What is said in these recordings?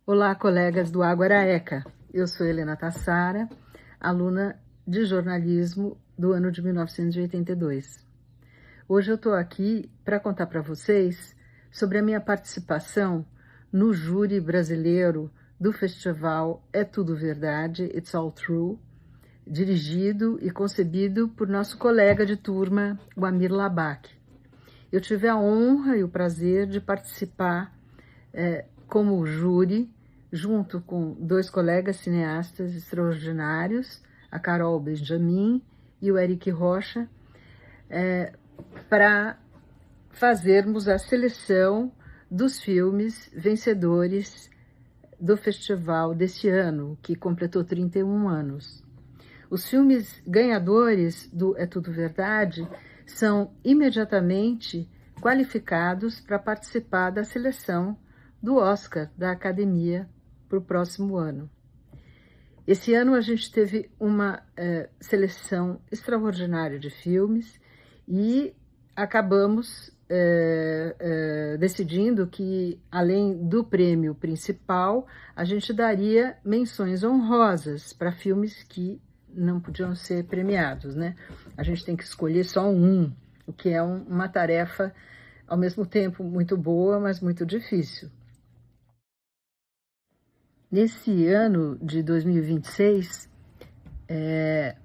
Olá, colegas do Ágora ECA. Eu sou Helena Tassara, aluna de jornalismo do ano de 1982. Hoje eu estou aqui para contar para vocês sobre a minha participação no júri brasileiro do festival É Tudo Verdade, It's All True, dirigido e concebido por nosso colega de turma, o Amir Labak. Eu tive a honra e o prazer de participar como júri, junto com dois colegas cineastas extraordinários, a Carol Benjamin e o Eric Rocha, para fazermos a seleção dos filmes vencedores do festival deste ano, que completou 31 anos. Os filmes ganhadores do É Tudo Verdade são imediatamente qualificados para participar da seleção do Oscar da Academia para o próximo ano. Esse ano a gente teve uma seleção extraordinária de filmes e acabamos decidindo que, além do prêmio principal, a gente daria menções honrosas para filmes que não podiam ser premiados, né? A gente tem que escolher só um, o que é uma tarefa, ao mesmo tempo, muito boa, mas muito difícil. Nesse ano de 2026,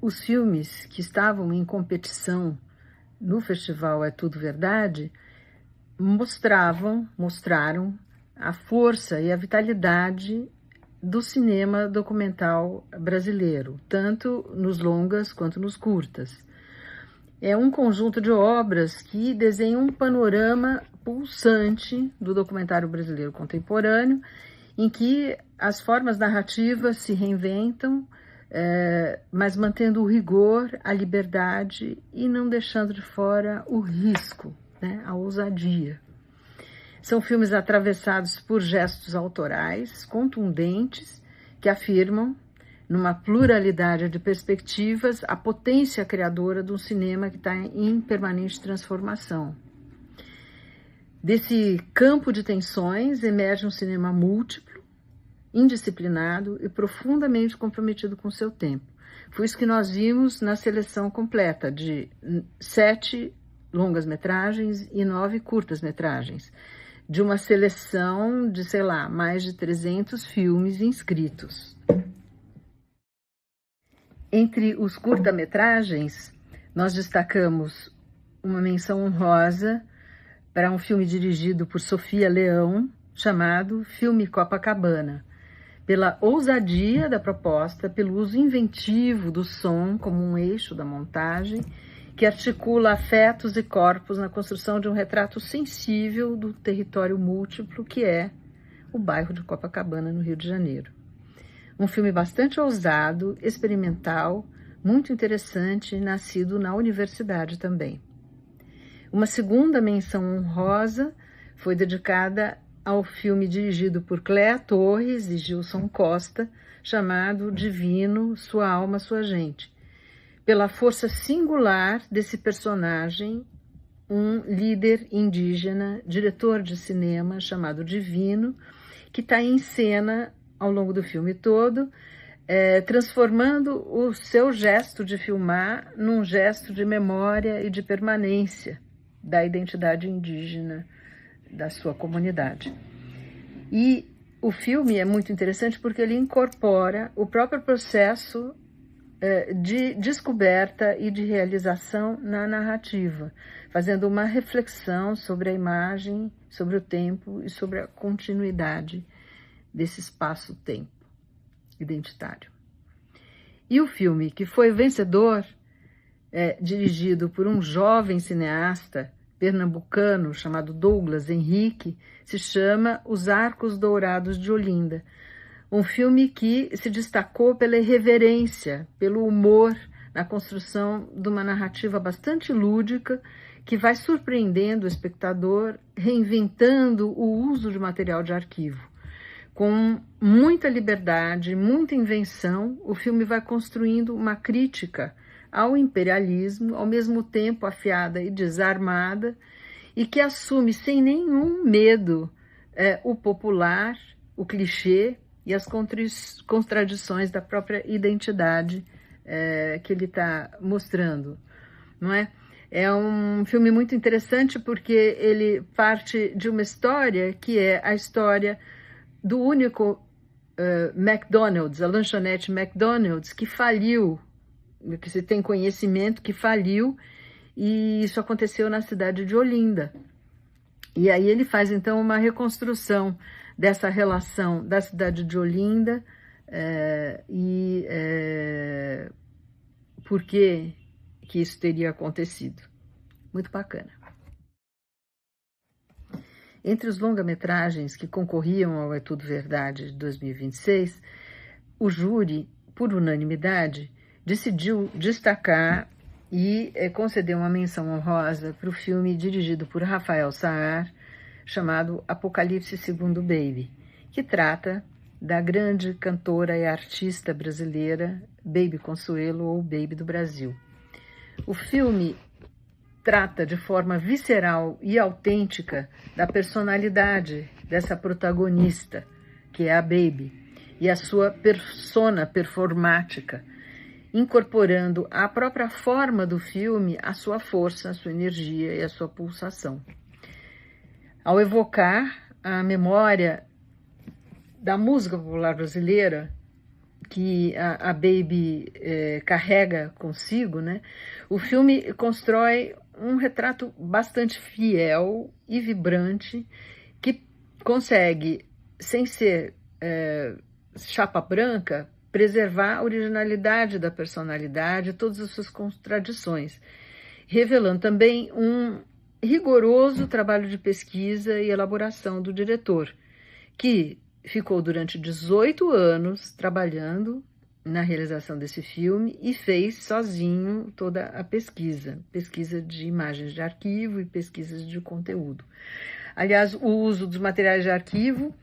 os filmes que estavam em competição no Festival É Tudo Verdade mostraram a força e a vitalidade do cinema documental brasileiro, tanto nos longas quanto nos curtas. É um conjunto de obras que desenham um panorama pulsante do documentário brasileiro contemporâneo, em que as formas narrativas se reinventam, mas mantendo o rigor, a liberdade e não deixando de fora o risco, né, a ousadia. São filmes atravessados por gestos autorais, contundentes, que afirmam, numa pluralidade de perspectivas, a potência criadora de um cinema que está em permanente transformação. Desse campo de tensões emerge um cinema múltiplo, indisciplinado e profundamente comprometido com seu tempo. Foi isso que nós vimos na seleção completa de 7 longas-metragens e 9 curtas-metragens, de uma seleção de, mais de 300 filmes inscritos. Entre os curta-metragens, nós destacamos uma menção honrosa para um filme dirigido por Sofia Leão, chamado Filme Copacabana, pela ousadia da proposta, pelo uso inventivo do som como um eixo da montagem, que articula afetos e corpos na construção de um retrato sensível do território múltiplo que é o bairro de Copacabana, no Rio de Janeiro. Um filme bastante ousado, experimental, muito interessante, nascido na universidade também. Uma segunda menção honrosa foi dedicada ao filme dirigido por Cléa Torres e Gilson Costa, chamado Divino, Sua Alma, Sua Gente, pela força singular desse personagem, um líder indígena, diretor de cinema chamado Divino, que está em cena ao longo do filme todo, transformando o seu gesto de filmar num gesto de memória e de permanência da identidade indígena da sua comunidade. E o filme é muito interessante porque ele incorpora o próprio processo de descoberta e de realização na narrativa, fazendo uma reflexão sobre a imagem, sobre o tempo e sobre a continuidade desse espaço-tempo identitário. E o filme que foi vencedor, dirigido por um jovem cineasta pernambucano chamado Douglas Henrique, se chama Os Arcos Dourados de Olinda. Um filme que se destacou pela irreverência, pelo humor, na construção de uma narrativa bastante lúdica, que vai surpreendendo o espectador, reinventando o uso de material de arquivo. Com muita liberdade, muita invenção, o filme vai construindo uma crítica ao imperialismo, ao mesmo tempo afiada e desarmada, e que assume sem nenhum medo o popular, o clichê e as contradições da própria identidade que ele está mostrando, não é? É um filme muito interessante porque ele parte de uma história que é a história do único McDonald's, a lanchonete McDonald's, que faliu, que se tem conhecimento que faliu, e isso aconteceu na cidade de Olinda. E aí ele faz então uma reconstrução dessa relação da cidade de Olinda por que isso teria acontecido. Muito bacana. Entre os longa-metragens que concorriam ao É Tudo Verdade de 2026, o júri, por unanimidade, decidiu destacar e conceder uma menção honrosa para o filme dirigido por Rafael Saar, chamado Apocalipse Segundo Baby, que trata da grande cantora e artista brasileira Baby Consuelo, ou Baby do Brasil. O filme trata de forma visceral e autêntica da personalidade dessa protagonista, que é a Baby, e a sua persona performática, incorporando à própria forma do filme a sua força, a sua energia e a sua pulsação. Ao evocar a memória da música popular brasileira, que a Baby carrega consigo, né? O filme constrói um retrato bastante fiel e vibrante, que consegue, sem ser chapa branca, preservar a originalidade da personalidade, todas as suas contradições, revelando também um rigoroso trabalho de pesquisa e elaboração do diretor, que ficou durante 18 anos trabalhando na realização desse filme e fez sozinho toda a pesquisa de imagens de arquivo e pesquisas de conteúdo. Aliás, o uso dos materiais de arquivo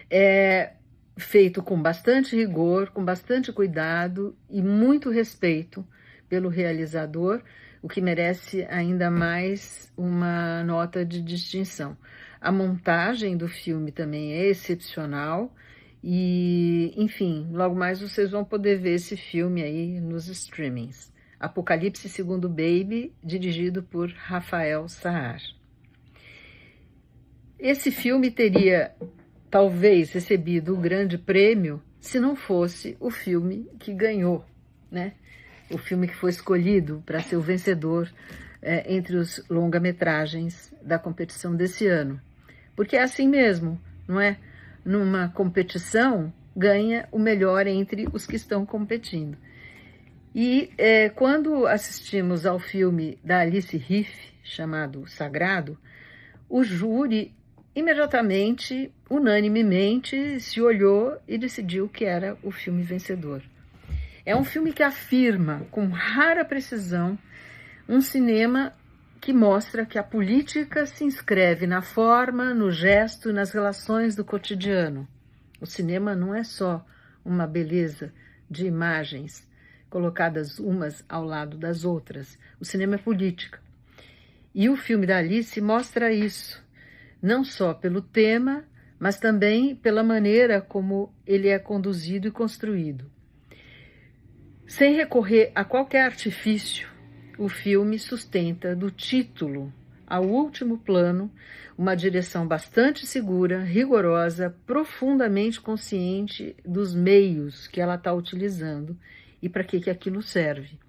é feito com bastante rigor, com bastante cuidado e muito respeito pelo realizador, o que merece ainda mais uma nota de distinção. A montagem do filme também é excepcional e, enfim, logo mais vocês vão poder ver esse filme aí nos streamings. Apocalipse Segundo Baby, dirigido por Rafael Saar. Esse filme teria talvez recebido o grande prêmio se não fosse o filme que ganhou, né? O filme que foi escolhido para ser o vencedor entre os longa-metragens da competição desse ano. Porque é assim mesmo, não é? Numa competição, ganha o melhor entre os que estão competindo. E quando assistimos ao filme da Alice Riff, chamado Sagrado, o júri imediatamente, unanimemente, se olhou e decidiu que era o filme vencedor. É um filme que afirma, com rara precisão, um cinema que mostra que a política se inscreve na forma, no gesto e nas relações do cotidiano. O cinema não é só uma beleza de imagens colocadas umas ao lado das outras. O cinema é política. E o filme da Alice mostra isso, não só pelo tema, mas também pela maneira como ele é conduzido e construído. Sem recorrer a qualquer artifício, o filme sustenta do título ao último plano uma direção bastante segura, rigorosa, profundamente consciente dos meios que ela está utilizando e para que aquilo serve.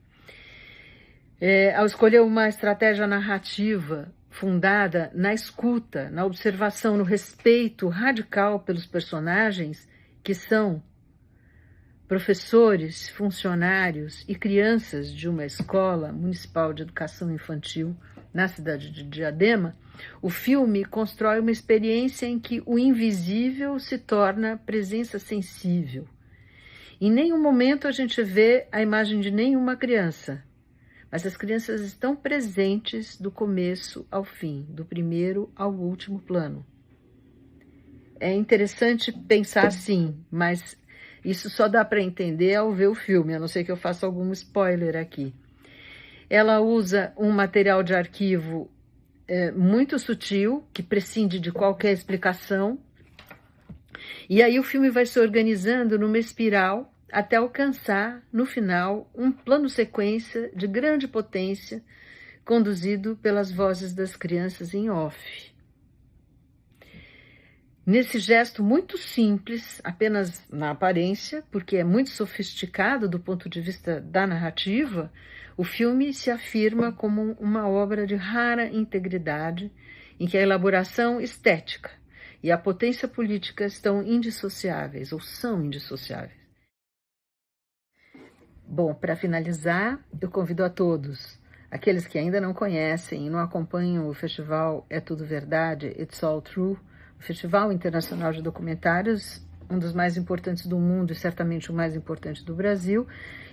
Ao escolher uma estratégia narrativa fundada na escuta, na observação, no respeito radical pelos personagens, que são professores, funcionários e crianças de uma escola municipal de educação infantil na cidade de Diadema, o filme constrói uma experiência em que o invisível se torna presença sensível. Em nenhum momento a gente vê a imagem de nenhuma criança, mas as crianças estão presentes do começo ao fim, do primeiro ao último plano. É interessante pensar assim, mas isso só dá para entender ao ver o filme, a não ser que eu faça algum spoiler aqui. Ela usa um material de arquivo muito sutil, que prescinde de qualquer explicação, E aí o filme vai se organizando numa espiral até alcançar, no final, um plano-sequência de grande potência, conduzido pelas vozes das crianças em off. Nesse gesto muito simples, apenas na aparência, porque é muito sofisticado do ponto de vista da narrativa, o filme se afirma como uma obra de rara integridade, em que a elaboração estética e a potência política estão indissociáveis, ou são indissociáveis. Bom, para finalizar, eu convido a todos, aqueles que ainda não conhecem e não acompanham o festival É Tudo Verdade, It's All True, o Festival Internacional de Documentários, um dos mais importantes do mundo e certamente o mais importante do Brasil.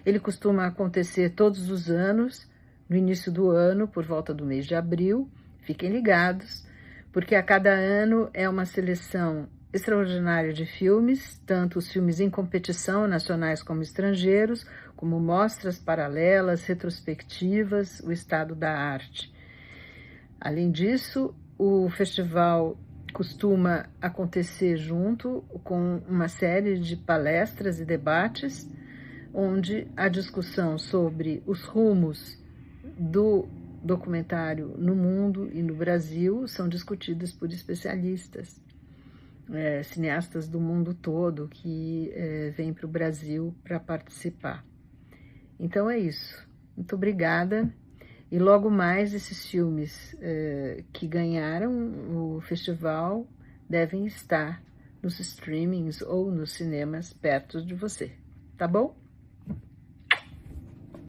Ele costuma acontecer todos os anos, no início do ano, por volta do mês de abril. Fiquem ligados, porque a cada ano é uma seleção extraordinária de filmes, tanto os filmes em competição, nacionais como estrangeiros, como mostras paralelas, retrospectivas, o estado da arte. Além disso, o festival costuma acontecer junto com uma série de palestras e debates, onde a discussão sobre os rumos do documentário no mundo e no Brasil são discutidas por especialistas, cineastas do mundo todo que vêm para o Brasil para participar. Então é isso. Muito obrigada. E logo mais esses filmes que ganharam o festival devem estar nos streamings ou nos cinemas perto de você. Tá bom?